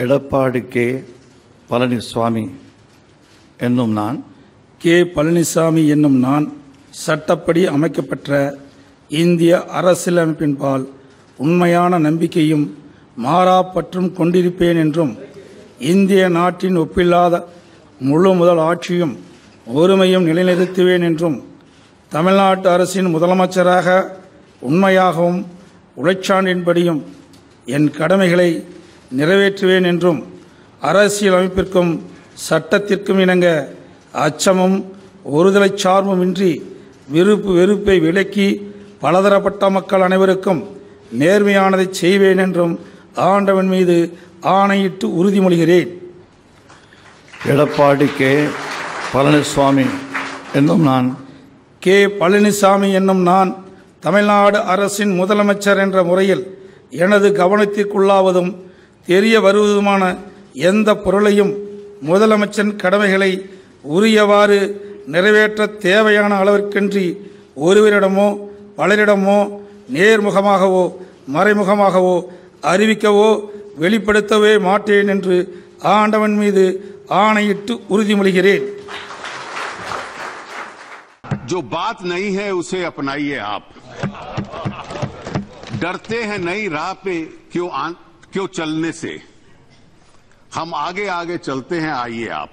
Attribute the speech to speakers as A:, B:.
A: Edappadi K Palaniswami என்னும் நான்
B: K Palaniswami என்னும் நான் சட்டப்படி அமைக்கப்பெற்ற இந்திய அரசியலமைப்பின்பால் உண்மையான நம்பிக்கையும் மாறாப்பற்றும் கொண்டிருப்பேன் என்றும் இந்திய நாட்டின் ஒப்பில்லாத முழு முதல் ஆட்சியும் ஒருமையும் நிலைநிறுத்துவேன் என்றும் தமிழ்நாட்டு அரசின் முதலமைச்சராக உண்மையாகவும் உழைச்சான்றின்படியும் என் கடமைகளை நிறைவேற்றுவேன் என்றும் அரசியலமைப்பிற்கும் சட்டத்திற்கும் இணங்க அச்சமும் ஒருதலை சார்புமின்றி விருப்பு வெறுப்பை விலக்கி பலதரப்பட்ட மக்கள் அனைவருக்கும் நேர்மையானதை செய்வேன் என்றும் ஆண்டவன் மீது ஆணையிட்டு உறுதிமொழிகிறேன்.
A: எடப்பாடி கே பழனிசாமி என்னும் நான்
B: கே பழனிசாமி என்னும் நான் தமிழ்நாடு அரசின் முதலமைச்சர் என்ற முறையில் எனது கவனத்திற்குள்ளாவதும் தெரிய வருவதுமான எந்த பொருளையும் முதலமைச்சரின் கடமைகளை உரியவாறு நிறைவேற்ற தேவையான அளவிற்கின்றி ஒருவரிடமோ பலரிடமோ நேர்முகமாகவோ மறைமுகமாகவோ அறிவிக்கவோ வெளிப்படுத்தவே மாட்டேன் என்று ஆண்டவன் மீது ஆணையிட்டு உறுதிமொழிகிறேன்.
C: जो बात नहीं है उसे अपनाइए आप। डरते हैं नई राह पे क्यों चलने से, हम आगे आगे चलते हैं, आइए आप।